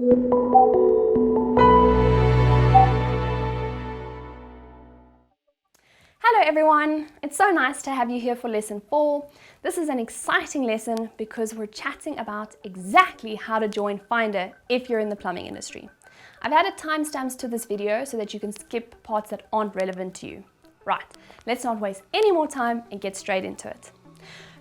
Hello everyone, it's so nice to have you here for lesson 4. This is an exciting lesson because we're chatting about exactly how to join Findar if you're in the plumbing industry. I've added timestamps to this video so that you can skip parts that aren't relevant to you. Right, let's not waste any more time and get straight into it.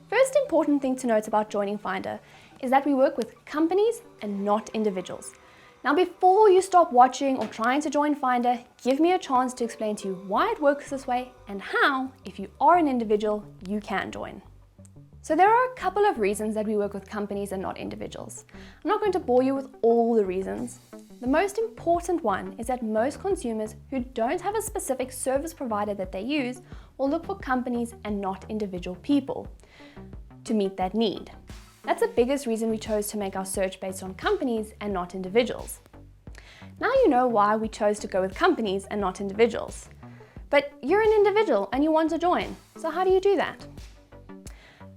First important thing to note about joining Findar is that we work with companies and not individuals. Now before you stop watching or trying to join Findar, give me a chance to explain to you why it works this way and how, if you are an individual, you can join. So there are a couple of reasons that we work with companies and not individuals. I'm not going to bore you with all the reasons. The most important one is that most consumers who don't have a specific service provider that they use will look for companies and not individual people to meet that need. That's the biggest reason we chose to make our search based on companies and not individuals. Now you know why we chose to go with companies and not individuals. But you're an individual and you want to join, so how do you do that?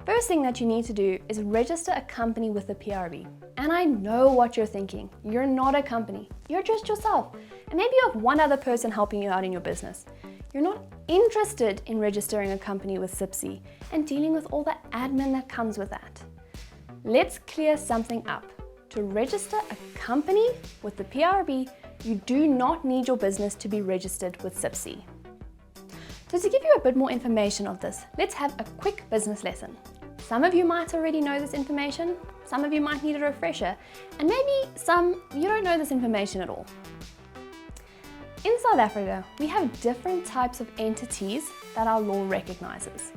First thing that you need to do is register a company with the PRB. And I know what you're thinking. You're not a company. You're just yourself. And maybe you have one other person helping you out in your business. You're not interested in registering a company with SIPC and dealing with all the admin that comes with that. Let's clear something up. To register a company with the PRB, you do not need your business to be registered with SIPC. So to give you a bit more information of this, let's have a quick business lesson. Some of you might already know this information, some of you might need a refresher, and maybe some you don't know this information at all. In South Africa, we have different types of entities that our law recognizes.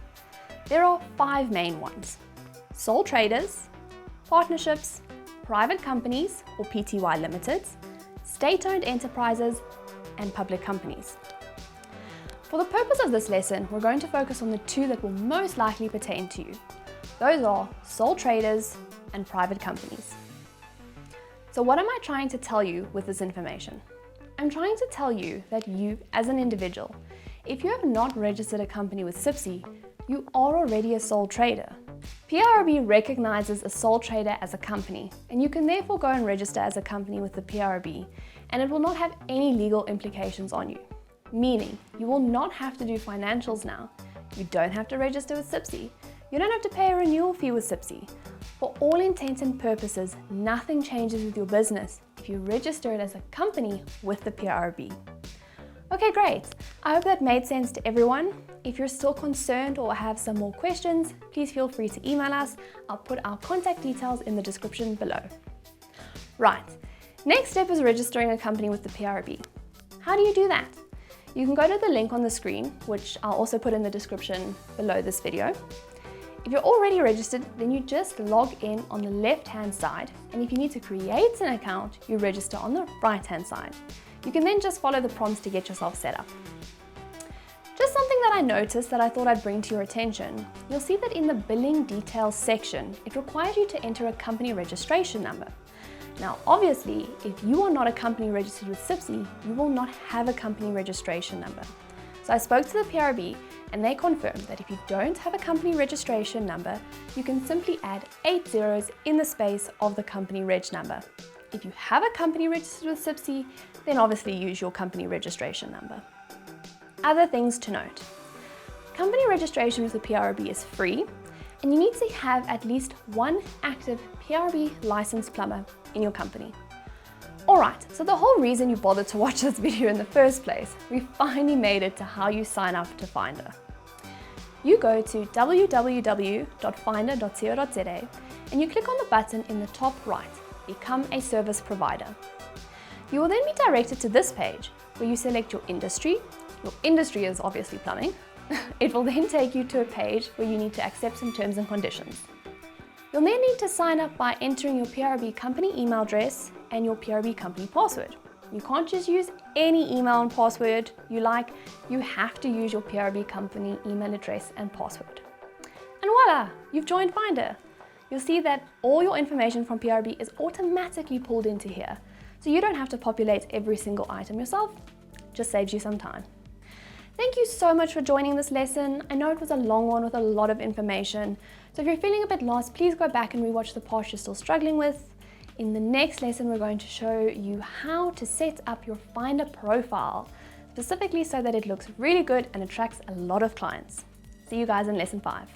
There are 5 main ones: sole traders, partnerships, private companies or PTY limiteds, state-owned enterprises, and public companies. For the purpose of this lesson, we're going to focus on the 2 that will most likely pertain to you. Those are sole traders and private companies. So what am I trying to tell you with this information? I'm trying to tell you that you, as an individual, if you have not registered a company with SIPC, you are already a sole trader. PRB recognizes a sole trader as a company, and you can therefore go and register as a company with the PRB, and it will not have any legal implications on you. Meaning, you will not have to do financials now. You don't have to register with SIPC. You don't have to pay a renewal fee with SIPC. For all intents and purposes, nothing changes with your business if you register it as a company with the PRB. Okay, great. I hope that made sense to everyone. If you're still concerned or have some more questions, please feel free to email us. I'll put our contact details in the description below. Right, next step is registering a company with the PRB. How do you do that? You can go to the link on the screen, which I'll also put in the description below this video. If you're already registered, then you just log in on the left-hand side, and if you need to create an account, you register on the right-hand side. You can then just follow the prompts to get yourself set up. Just something that I noticed that I thought I'd bring to your attention. You'll see that in the billing details section, it requires you to enter a company registration number. Now, obviously, if you are not a company registered with SIPC, you will not have a company registration number. So I spoke to the PRB and they confirmed that if you don't have a company registration number, you can simply add 8 zeros in the space of the company reg number. If you have a company registered with SIPC, then obviously use your company registration number. Other things to note. Company registration with the PRB is free, and you need to have at least 1 active PRB licensed plumber in your company. Alright, so the whole reason you bothered to watch this video in the first place, we finally made it to how you sign up to Findar. You go to www.findar.co.za and you click on the button in the top right, Become a Service Provider. You will then be directed to this page where you select your industry. Your industry is obviously plumbing. It will then take you to a page where you need to accept some terms and conditions. You'll then need to sign up by entering your PRB company email address and your PRB company password. You can't just use any email and password you like. You have to use your PRB company email address and password. And voila, you've joined Findar. You'll see that all your information from PRB is automatically pulled into here. So you don't have to populate every single item yourself. Just saves you some time. Thank you so much for joining this lesson. I know it was a long one with a lot of information. So if you're feeling a bit lost, please go back and rewatch the parts you're still struggling with. In the next lesson, we're going to show you how to set up your Findar profile, specifically so that it looks really good and attracts a lot of clients. See you guys in lesson 5.